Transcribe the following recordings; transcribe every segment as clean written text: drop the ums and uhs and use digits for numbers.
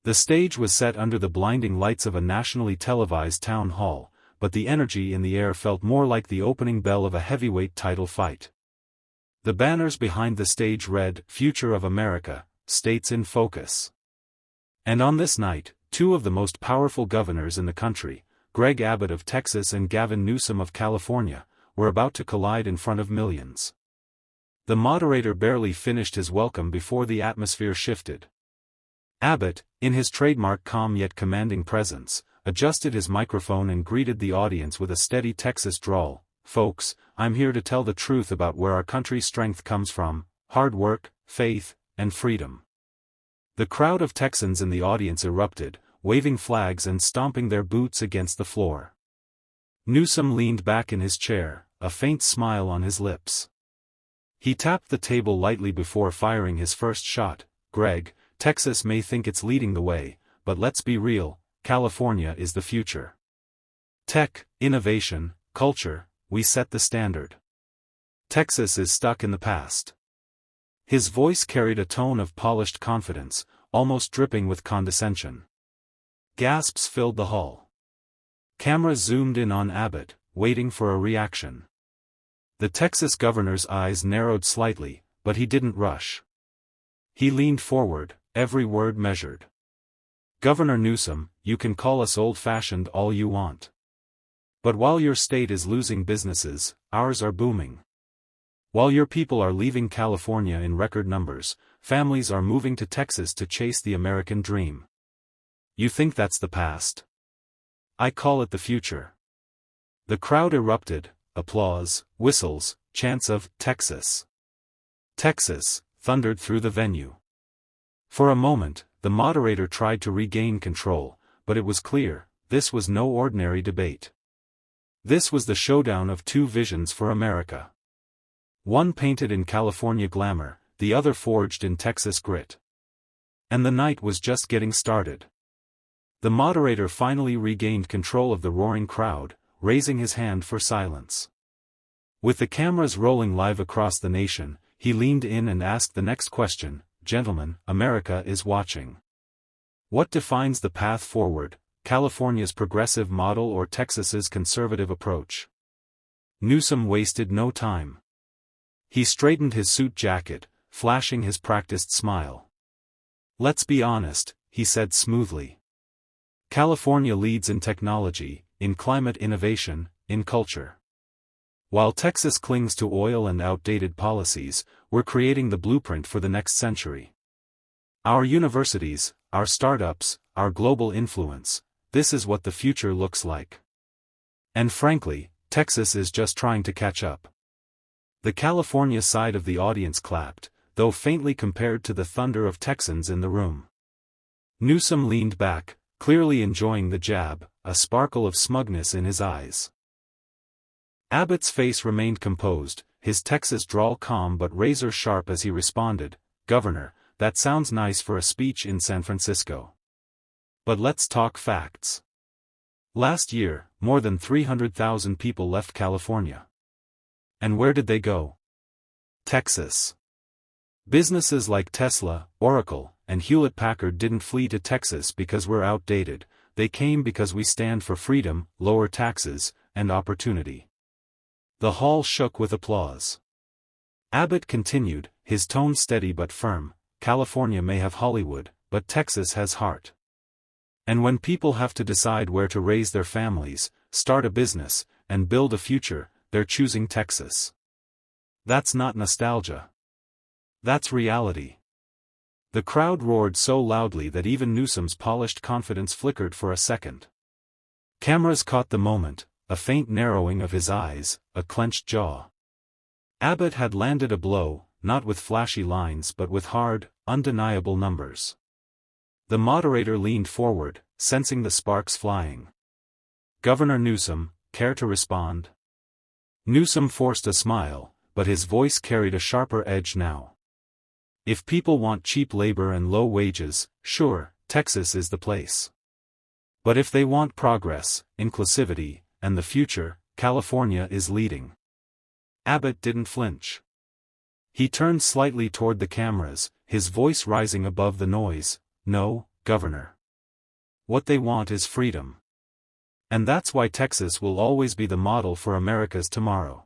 The stage was set under the blinding lights of a nationally televised town hall, but the energy in the air felt more like the opening bell of a heavyweight title fight. The banners behind the stage read, "Future of America, States in Focus." And on this night, two of the most powerful governors in the country, Greg Abbott of Texas and Gavin Newsom of California, were about to collide in front of millions. The moderator barely finished his welcome before the atmosphere shifted. Abbott, in his trademark calm yet commanding presence, adjusted his microphone and greeted the audience with a steady Texas drawl. "Folks, I'm here to tell the truth about where our country's strength comes from: hard work, faith, and freedom." The crowd of Texans in the audience erupted, waving flags and stomping their boots against the floor. Newsom leaned back in his chair, a faint smile on his lips. He tapped the table lightly before firing his first shot. "Greg, Texas may think it's leading the way, but let's be real, California is the future. Tech, innovation, culture, we set the standard. Texas is stuck in the past." His voice carried a tone of polished confidence, almost dripping with condescension. Gasps filled the hall. Cameras zoomed in on Abbott, waiting for a reaction. The Texas governor's eyes narrowed slightly, but he didn't rush. He leaned forward, every word measured. "Governor Newsom, you can call us old-fashioned all you want. But while your state is losing businesses, ours are booming. While your people are leaving California in record numbers, families are moving to Texas to chase the American dream. You think that's the past? I call it the future." The crowd erupted, applause, whistles, chants of "Texas! Texas!" thundered through the venue. For a moment, the moderator tried to regain control, but it was clear, this was no ordinary debate. This was the showdown of two visions for America. One painted in California glamour, the other forged in Texas grit. And the night was just getting started. The moderator finally regained control of the roaring crowd, raising his hand for silence. With the cameras rolling live across the nation, he leaned in and asked the next question: "Gentlemen, America is watching. What defines the path forward, California's progressive model or Texas's conservative approach?" Newsom wasted no time. He straightened his suit jacket, flashing his practiced smile. "Let's be honest," he said smoothly. "California leads in technology, in climate innovation, in culture. While Texas clings to oil and outdated policies, we're creating the blueprint for the next century. Our universities, our startups, our global influence, this is what the future looks like. And frankly, Texas is just trying to catch up." The California side of the audience clapped, though faintly compared to the thunder of Texans in the room. Newsom leaned back, clearly enjoying the jab, a sparkle of smugness in his eyes. Abbott's face remained composed, his Texas drawl calm but razor-sharp as he responded, "Governor, that sounds nice for a speech in San Francisco. But let's talk facts. Last year, more than 300,000 people left California. And where did they go? Texas. Businesses like Tesla, Oracle, and Hewlett-Packard didn't flee to Texas because we're outdated, they came because we stand for freedom, lower taxes, and opportunity." The hall shook with applause. Abbott continued, his tone steady but firm: "California may have Hollywood, but Texas has heart. And when people have to decide where to raise their families, start a business, and build a future, they're choosing Texas. That's not nostalgia. That's reality." The crowd roared so loudly that even Newsom's polished confidence flickered for a second. Cameras caught the moment, a faint narrowing of his eyes, a clenched jaw. Abbott had landed a blow, not with flashy lines but with hard, undeniable numbers. The moderator leaned forward, sensing the sparks flying. "Governor Newsom, care to respond?" Newsom forced a smile, but his voice carried a sharper edge now. "If people want cheap labor and low wages, sure, Texas is the place. But if they want progress, inclusivity, and the future, California is leading." Abbott didn't flinch. He turned slightly toward the cameras, his voice rising above the noise. "No, Governor. What they want is freedom. And that's why Texas will always be the model for America's tomorrow.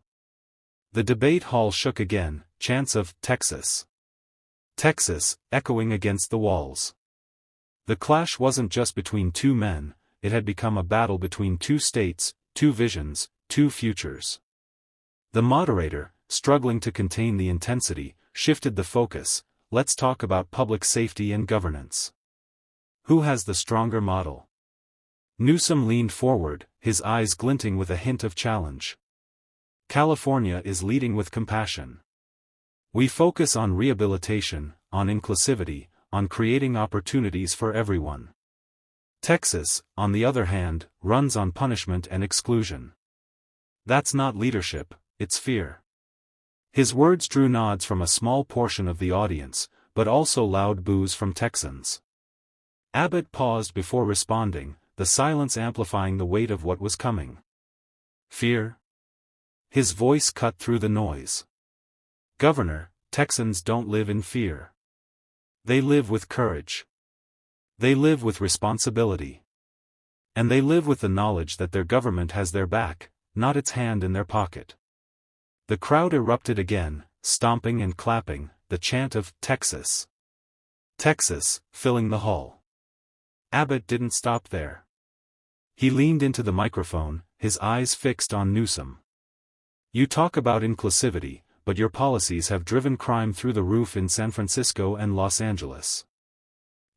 The debate hall shook again, chants of "Texas, Texas," echoing against the walls. The clash wasn't just between two men, it had become a battle between two states, two visions, two futures. The moderator, struggling to contain the intensity, shifted the focus. Let's talk about public safety and governance. Who has the stronger model? Newsom leaned forward, his eyes glinting with a hint of challenge. California is leading with compassion. We focus on rehabilitation, on inclusivity, on creating opportunities for everyone. Texas, on the other hand, runs on punishment and exclusion. That's not leadership, it's fear. His words drew nods from a small portion of the audience, but also loud boos from Texans. Abbott paused before responding, the silence amplifying the weight of what was coming. Fear? His voice cut through the noise. Governor, Texans don't live in fear. They live with courage. They live with responsibility. And they live with the knowledge that their government has their back, not its hand in their pocket. The crowd erupted again, stomping and clapping, the chant of "Texas, Texas," filling the hall. Abbott didn't stop there. He leaned into the microphone, his eyes fixed on Newsom. You talk about inclusivity, but your policies have driven crime through the roof in San Francisco and Los Angeles.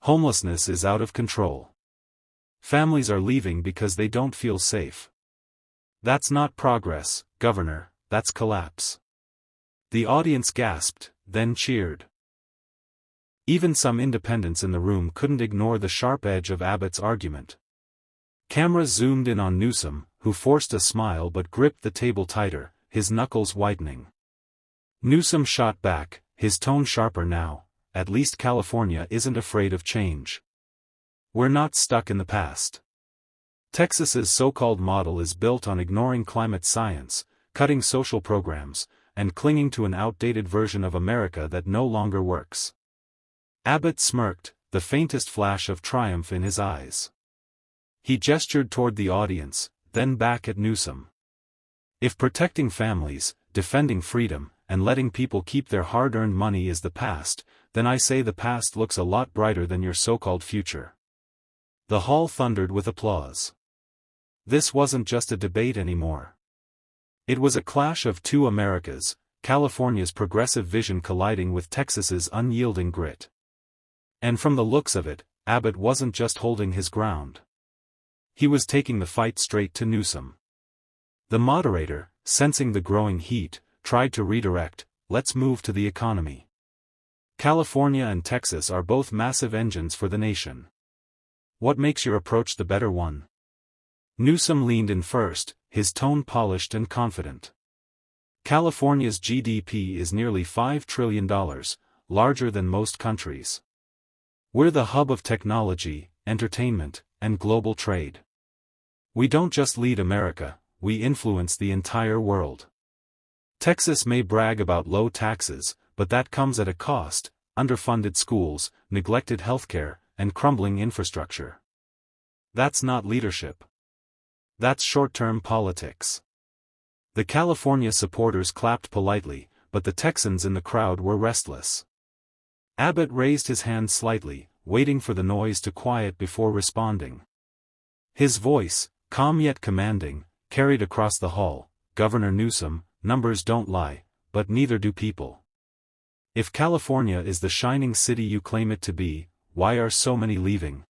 Homelessness is out of control. Families are leaving because they don't feel safe. That's not progress, Governor, that's collapse. The audience gasped, then cheered. Even some independents in the room couldn't ignore the sharp edge of Abbott's argument. Cameras zoomed in on Newsom, who forced a smile but gripped the table tighter, his knuckles whitening. Newsom shot back, his tone sharper now. At least California isn't afraid of change. We're not stuck in the past. Texas's so-called model is built on ignoring climate science, cutting social programs, and clinging to an outdated version of America that no longer works. Abbott smirked, the faintest flash of triumph in his eyes. He gestured toward the audience, then back at Newsom. If protecting families, defending freedom, and letting people keep their hard-earned money is the past, then I say the past looks a lot brighter than your so-called future. The hall thundered with applause. This wasn't just a debate anymore. It was a clash of two Americas, California's progressive vision colliding with Texas's unyielding grit. And from the looks of it, Abbott wasn't just holding his ground. He was taking the fight straight to Newsom. The moderator, sensing the growing heat, tried to redirect, let's move to the economy. California and Texas are both massive engines for the nation. What makes your approach the better one? Newsom leaned in first, his tone polished and confident. California's GDP is nearly $5 trillion, larger than most countries. We're the hub of technology, entertainment, and global trade. We don't just lead America, we influence the entire world. Texas may brag about low taxes, but that comes at a cost: underfunded schools, neglected healthcare, and crumbling infrastructure. That's not leadership. That's short-term politics. The California supporters clapped politely, but the Texans in the crowd were restless. Abbott raised his hand slightly, waiting for the noise to quiet before responding. His voice, calm yet commanding, carried across the hall. Governor Newsom, numbers don't lie, but neither do people. If California is the shining city you claim it to be, why are so many leaving?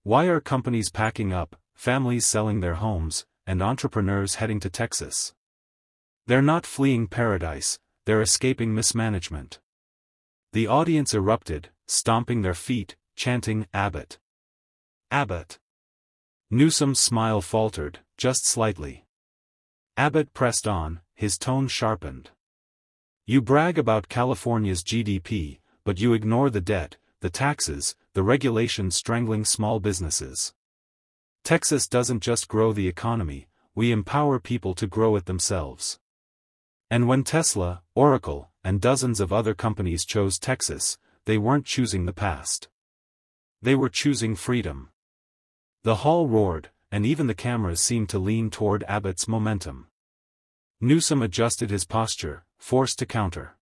Why are companies packing up, families selling their homes, and entrepreneurs heading to Texas? They're not fleeing paradise, they're escaping mismanagement. The audience erupted, stomping their feet, chanting, Abbott, Abbott. Newsom's smile faltered, just slightly. Abbott pressed on, his tone sharpened. You brag about California's GDP, but you ignore the debt, the taxes, the regulations strangling small businesses. Texas doesn't just grow the economy, we empower people to grow it themselves. And when Tesla, Oracle, and dozens of other companies chose Texas, they weren't choosing the past. They were choosing freedom. The hall roared, and even the cameras seemed to lean toward Abbott's momentum. Newsom adjusted his posture, forced to counter.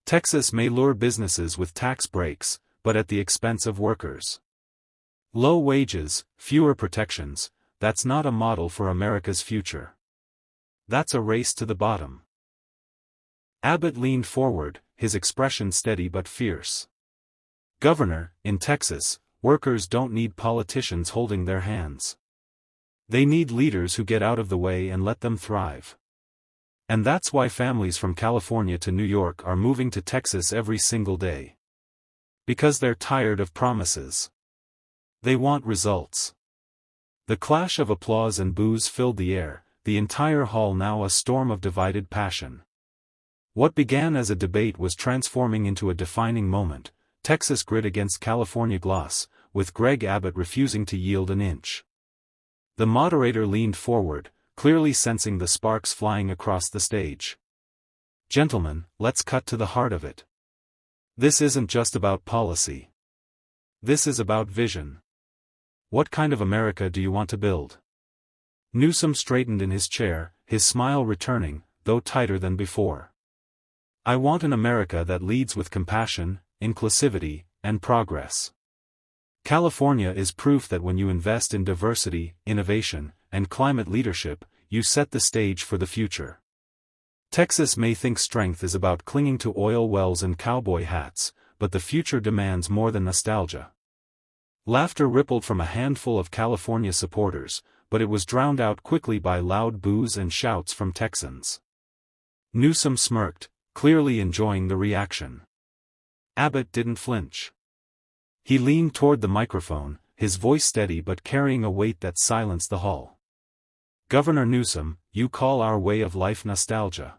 Texas may lure businesses with tax breaks, but at the expense of workers. Low wages, fewer protections, that's not a model for America's future. That's a race to the bottom. Abbott leaned forward, his expression steady but fierce. Governor, in Texas, workers don't need politicians holding their hands. They need leaders who get out of the way and let them thrive. And that's why families from California to New York are moving to Texas every single day. Because they're tired of promises. They want results. The clash of applause and boos filled the air, the entire hall now a storm of divided passion. What began as a debate was transforming into a defining moment, Texas grit against California gloss, with Greg Abbott refusing to yield an inch. The moderator leaned forward, clearly sensing the sparks flying across the stage. Gentlemen, let's cut to the heart of it. This isn't just about policy. This is about vision. What kind of America do you want to build? Newsom straightened in his chair, his smile returning, though tighter than before. I want an America that leads with compassion, inclusivity, and progress. California is proof that when you invest in diversity, innovation, and climate leadership, you set the stage for the future. Texas may think strength is about clinging to oil wells and cowboy hats, but the future demands more than nostalgia. Laughter rippled from a handful of California supporters, but it was drowned out quickly by loud boos and shouts from Texans. Newsom smirked, clearly enjoying the reaction. Abbott didn't flinch. He leaned toward the microphone, his voice steady but carrying a weight that silenced the hall. Governor Newsom, you call our way of life nostalgia.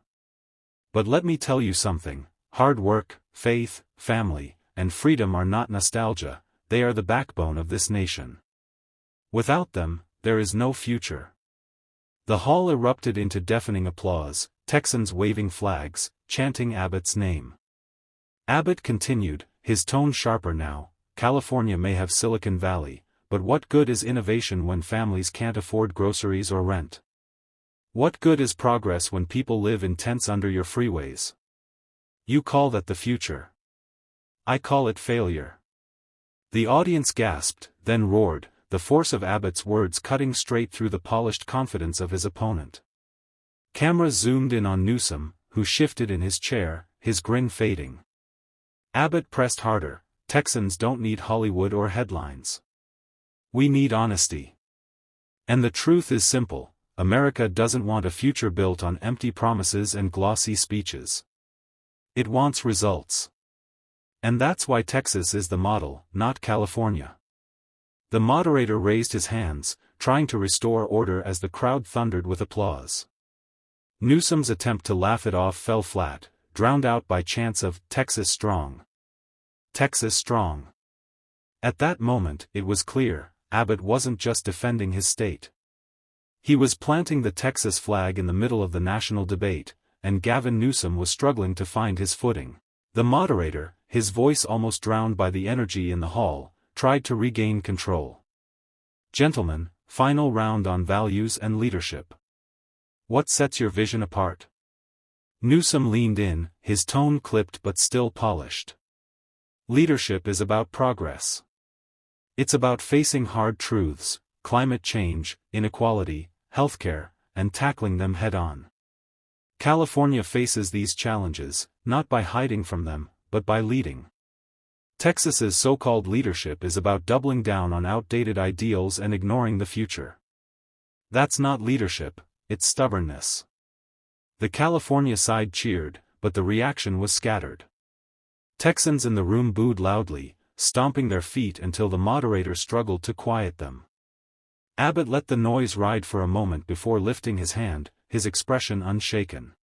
But let me tell you something, hard work, faith, family, and freedom are not nostalgia, they are the backbone of this nation. Without them, there is no future. The hall erupted into deafening applause, Texans waving flags, chanting Abbott's name. Abbott continued, his tone sharper now, California may have Silicon Valley, but what good is innovation when families can't afford groceries or rent? What good is progress when people live in tents under your freeways? You call that the future. I call it failure. The audience gasped, then roared, the force of Abbott's words cutting straight through the polished confidence of his opponent. Cameras zoomed in on Newsom, who shifted in his chair, his grin fading. Abbott pressed harder, Texans don't need Hollywood or headlines. We need honesty. And the truth is simple, America doesn't want a future built on empty promises and glossy speeches. It wants results. And that's why Texas is the model, not California. The moderator raised his hands, trying to restore order as the crowd thundered with applause. Newsom's attempt to laugh it off fell flat, drowned out by chants of Texas Strong. Texas Strong. At that moment, it was clear, Abbott wasn't just defending his state. He was planting the Texas flag in the middle of the national debate, and Gavin Newsom was struggling to find his footing. The moderator, his voice almost drowned by the energy in the hall, tried to regain control. Gentlemen, final round on values and leadership. What sets your vision apart? Newsom leaned in, his tone clipped but still polished. Leadership is about progress. It's about facing hard truths, climate change, inequality, healthcare, and tackling them head-on. California faces these challenges, not by hiding from them, but by leading. Texas's so-called leadership is about doubling down on outdated ideals and ignoring the future. That's not leadership, it's stubbornness. The California side cheered, but the reaction was scattered. Texans in the room booed loudly, stomping their feet until the moderator struggled to quiet them. Abbott let the noise ride for a moment before lifting his hand, his expression unshaken.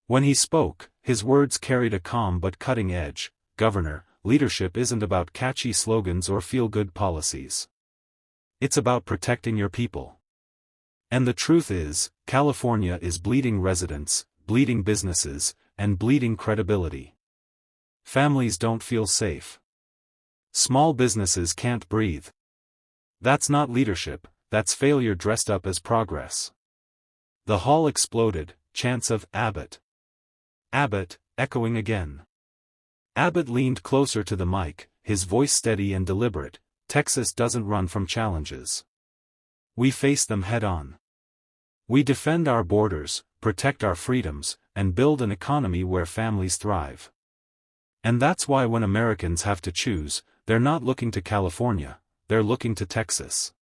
When he spoke, his words carried a calm but cutting edge. Governor, leadership isn't about catchy slogans or feel-good policies. It's about protecting your people. And the truth is, California is bleeding residents, bleeding businesses, and bleeding credibility. Families don't feel safe. Small businesses can't breathe. That's not leadership, that's failure dressed up as progress. The hall exploded, chants of Abbott. Abbott, echoing again. Abbott leaned closer to the mic, his voice steady and deliberate. Texas doesn't run from challenges. We face them head-on. We defend our borders, protect our freedoms, and build an economy where families thrive. And that's why when Americans have to choose, they're not looking to California, they're looking to Texas.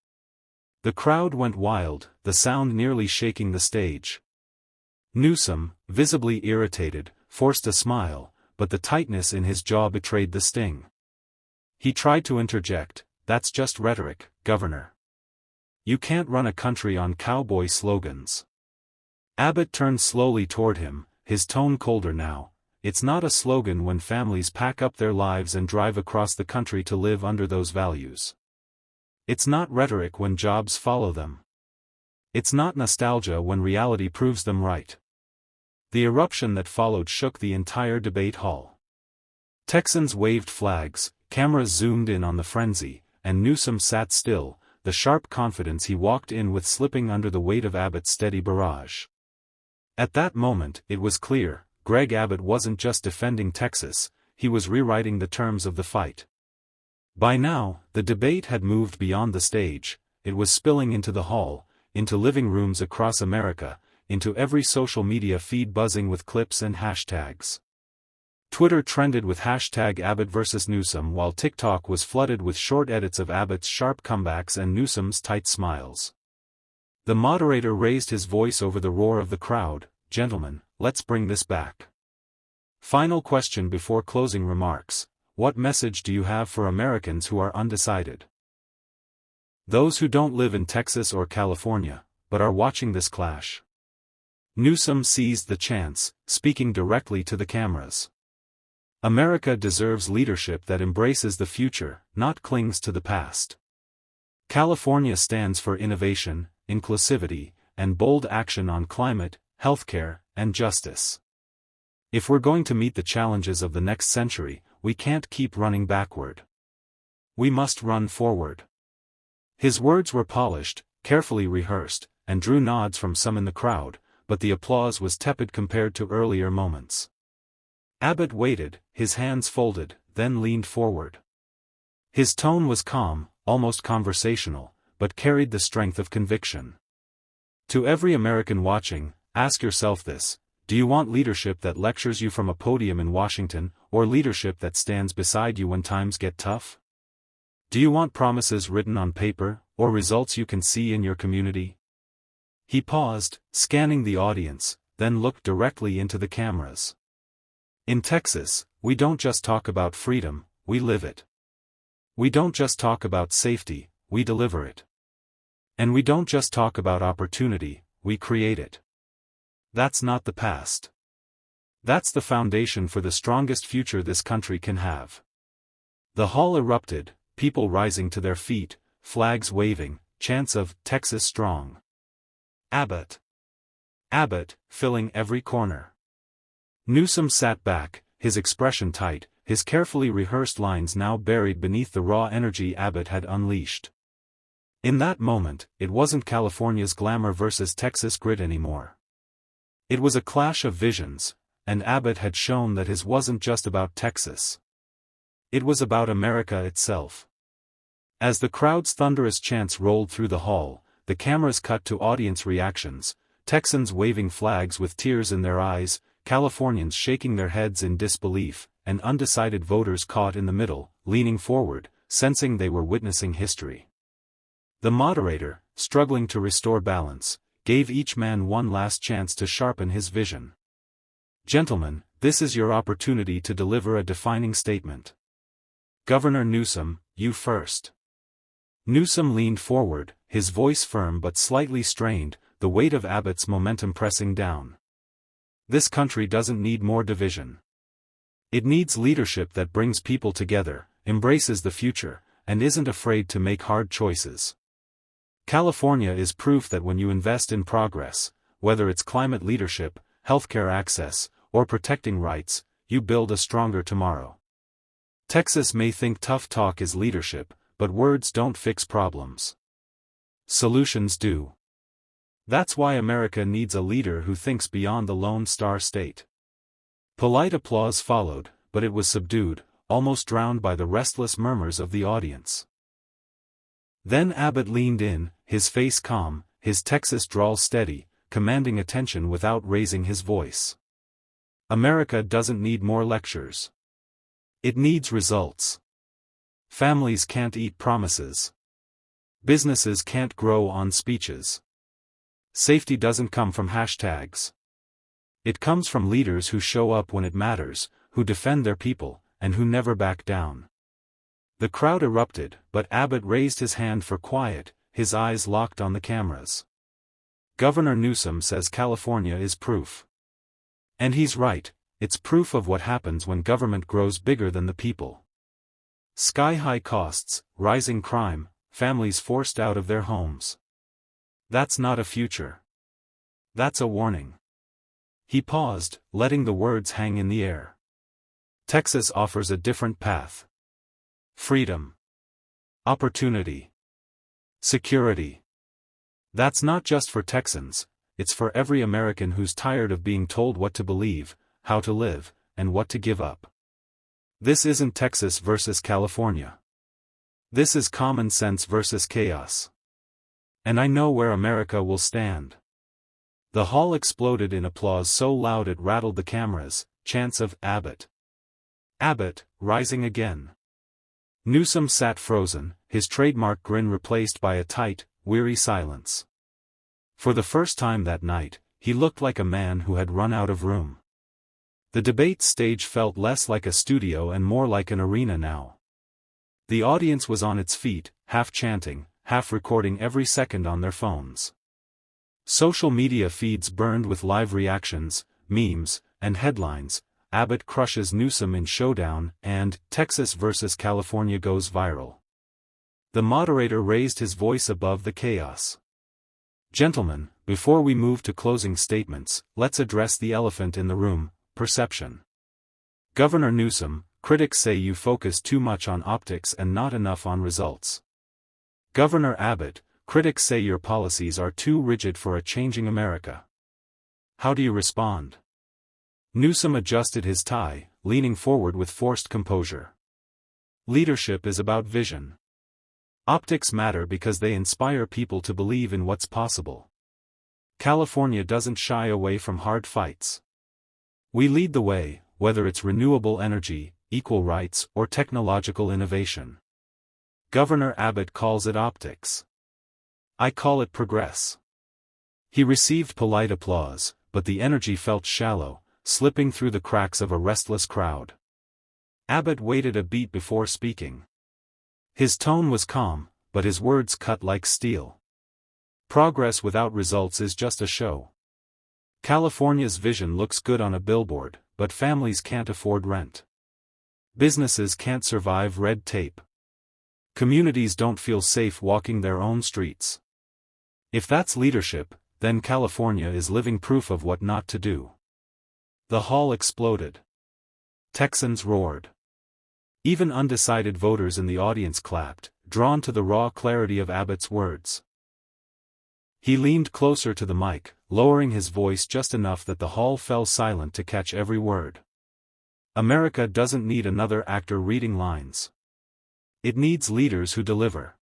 The crowd went wild, the sound nearly shaking the stage. Newsom, visibly irritated, forced a smile, but the tightness in his jaw betrayed the sting. He tried to interject, "That's just rhetoric, Governor. You can't run a country on cowboy slogans." Abbott turned slowly toward him, his tone colder now. "It's not a slogan when families pack up their lives and drive across the country to live under those values. It's not rhetoric when jobs follow them. It's not nostalgia when reality proves them right." The eruption that followed shook the entire debate hall. Texans waved flags, cameras zoomed in on the frenzy, and Newsom sat still, the sharp confidence he walked in with slipping under the weight of Abbott's steady barrage. At that moment, it was clear, Greg Abbott wasn't just defending Texas, he was rewriting the terms of the fight. By now, the debate had moved beyond the stage, it was spilling into the hall, into living rooms across America, into every social media feed buzzing with clips and hashtags. Twitter trended with hashtag Abbott vs. Newsom while TikTok was flooded with short edits of Abbott's sharp comebacks and Newsom's tight smiles. The moderator raised his voice over the roar of the crowd, "Gentlemen, let's bring this back. Final question before closing remarks. What message do you have for Americans who are undecided? Those who don't live in Texas or California, but are watching this clash." Newsom seized the chance, speaking directly to the cameras. America deserves leadership that embraces the future, not clings to the past. California stands for innovation, inclusivity, and bold action on climate, healthcare, and justice. If we're going to meet the challenges of the next century, we can't keep running backward. We must run forward. His words were polished, carefully rehearsed, and drew nods from some in the crowd, but the applause was tepid compared to earlier moments. Abbott waited, his hands folded, then leaned forward. His tone was calm, almost conversational, but carried the strength of conviction. To every American watching, ask yourself this: do you want leadership that lectures you from a podium in Washington, or leadership that stands beside you when times get tough? Do you want promises written on paper, or results you can see in your community? He paused, scanning the audience, then looked directly into the cameras. In Texas, we don't just talk about freedom, we live it. We don't just talk about safety, we deliver it. And we don't just talk about opportunity, we create it. That's not the past. That's the foundation for the strongest future this country can have. The hall erupted, people rising to their feet, flags waving, chants of "Texas Strong." Abbott. Abbott, filling every corner. Newsom sat back, his expression tight, his carefully rehearsed lines now buried beneath the raw energy Abbott had unleashed. In that moment, it wasn't California's glamour versus Texas grit anymore. It was a clash of visions, and Abbott had shown that his wasn't just about Texas. It was about America itself. As the crowd's thunderous chants rolled through the hall, the cameras cut to audience reactions, Texans waving flags with tears in their eyes, Californians shaking their heads in disbelief, and undecided voters caught in the middle, leaning forward, sensing they were witnessing history. The moderator, struggling to restore balance, gave each man one last chance to sharpen his vision. "Gentlemen, this is your opportunity to deliver a defining statement. Governor Newsom, you first." Newsom leaned forward, his voice firm but slightly strained, the weight of Abbott's momentum pressing down. This country doesn't need more division. It needs leadership that brings people together, embraces the future, and isn't afraid to make hard choices. California is proof that when you invest in progress, whether it's climate leadership, healthcare access, or protecting rights, you build a stronger tomorrow. Texas may think tough talk is leadership, but words don't fix problems. Solutions do. That's why America needs a leader who thinks beyond the Lone Star State. Polite applause followed, but it was subdued, almost drowned by the restless murmurs of the audience. Then Abbott leaned in, his face calm, his Texas drawl steady, commanding attention without raising his voice. America doesn't need more lectures. It needs results. Families can't eat promises. Businesses can't grow on speeches. Safety doesn't come from hashtags. It comes from leaders who show up when it matters, who defend their people, and who never back down. The crowd erupted, but Abbott raised his hand for quiet, his eyes locked on the cameras. Governor Newsom says California is proof. And he's right, it's proof of what happens when government grows bigger than the people. Sky-high costs, rising crime, families forced out of their homes. That's not a future. That's a warning. He paused, letting the words hang in the air. Texas offers a different path. Freedom. Opportunity. Security. That's not just for Texans, it's for every American who's tired of being told what to believe, how to live, and what to give up. This isn't Texas versus California. This is common sense versus chaos. And I know where America will stand. The hall exploded in applause so loud it rattled the cameras, chants of Abbott. Abbott, rising again. Newsom sat frozen, his trademark grin replaced by a tight, weary silence. For the first time that night, he looked like a man who had run out of room. The debate stage felt less like a studio and more like an arena now. The audience was on its feet, half chanting, half recording every second on their phones. Social media feeds burned with live reactions, memes, and headlines. Abbott crushes Newsom in Showdown, and Texas versus California goes viral. The moderator raised his voice above the chaos. Gentlemen, before we move to closing statements, let's address the elephant in the room, perception. Governor Newsom, critics say you focus too much on optics and not enough on results. Governor Abbott, critics say your policies are too rigid for a changing America. How do you respond? Newsom adjusted his tie, leaning forward with forced composure. Leadership is about vision. Optics matter because they inspire people to believe in what's possible. California doesn't shy away from hard fights. We lead the way, whether it's renewable energy, equal rights, or technological innovation. Governor Abbott calls it optics. I call it progress. He received polite applause, but the energy felt shallow, slipping through the cracks of a restless crowd. Abbott waited a beat before speaking. His tone was calm, but his words cut like steel. Progress without results is just a show. California's vision looks good on a billboard, but families can't afford rent. Businesses can't survive red tape. Communities don't feel safe walking their own streets. If that's leadership, then California is living proof of what not to do. The hall exploded. Texans roared. Even undecided voters in the audience clapped, drawn to the raw clarity of Abbott's words. He leaned closer to the mic, lowering his voice just enough that the hall fell silent to catch every word. America doesn't need another actor reading lines. It needs leaders who deliver.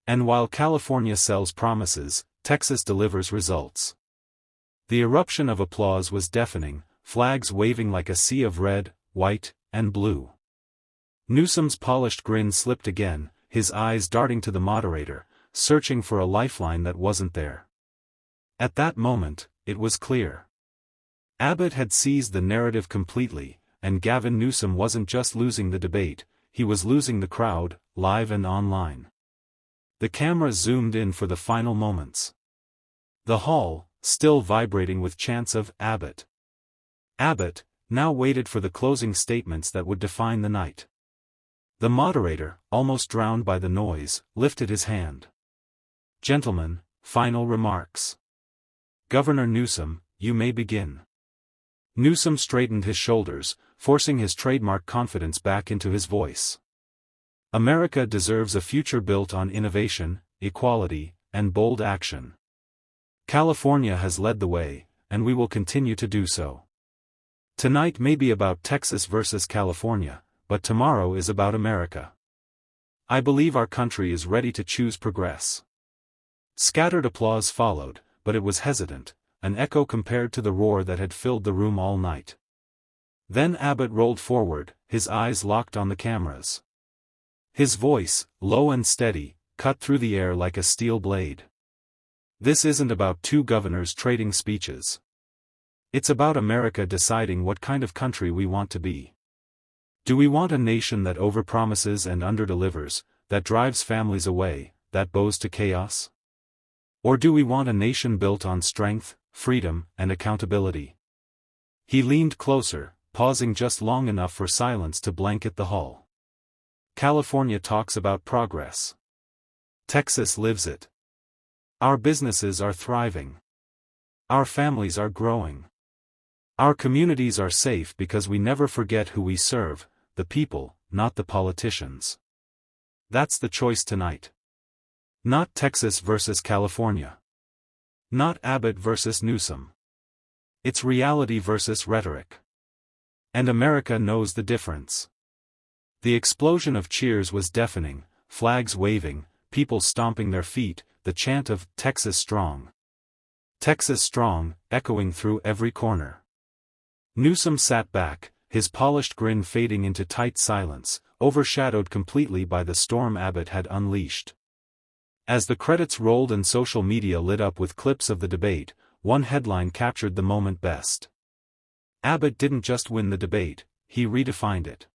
And while California sells promises, Texas delivers results. The eruption of applause was deafening, flags waving like a sea of red, white, and blue. Newsom's polished grin slipped again, his eyes darting to the moderator, searching for a lifeline that wasn't there. At that moment, it was clear. Abbott had seized the narrative completely, and Gavin Newsom wasn't just losing the debate, he was losing the crowd, live and online. The camera zoomed in for the final moments. The hall, still vibrating with chants of Abbott. Abbott, now waited for the closing statements that would define the night. The moderator, almost drowned by the noise, lifted his hand. Gentlemen, final remarks. Governor Newsom, you may begin. Newsom straightened his shoulders, forcing his trademark confidence back into his voice. America deserves a future built on innovation, equality, and bold action. California has led the way, and we will continue to do so. Tonight may be about Texas versus California, but tomorrow is about America. I believe our country is ready to choose progress. Scattered applause followed, but it was hesitant, an echo compared to the roar that had filled the room all night. Then Abbott rolled forward, his eyes locked on the cameras. His voice, low and steady, cut through the air like a steel blade. This isn't about two governors trading speeches. It's about America deciding what kind of country we want to be. Do we want a nation that overpromises and underdelivers, that drives families away, that bows to chaos? Or do we want a nation built on strength, freedom, and accountability? He leaned closer, pausing just long enough for silence to blanket the hall. California talks about progress. Texas lives it. Our businesses are thriving. Our families are growing. Our communities are safe because we never forget who we serve, the people, not the politicians. That's the choice tonight. Not Texas versus California. Not Abbott versus Newsom. It's reality versus rhetoric. And America knows the difference. The explosion of cheers was deafening, flags waving, people stomping their feet, the chant of "Texas Strong. Texas Strong," echoing through every corner. Newsom sat back, his polished grin fading into tight silence, overshadowed completely by the storm Abbott had unleashed. As the credits rolled and social media lit up with clips of the debate, one headline captured the moment best. Abbott didn't just win the debate, he redefined it.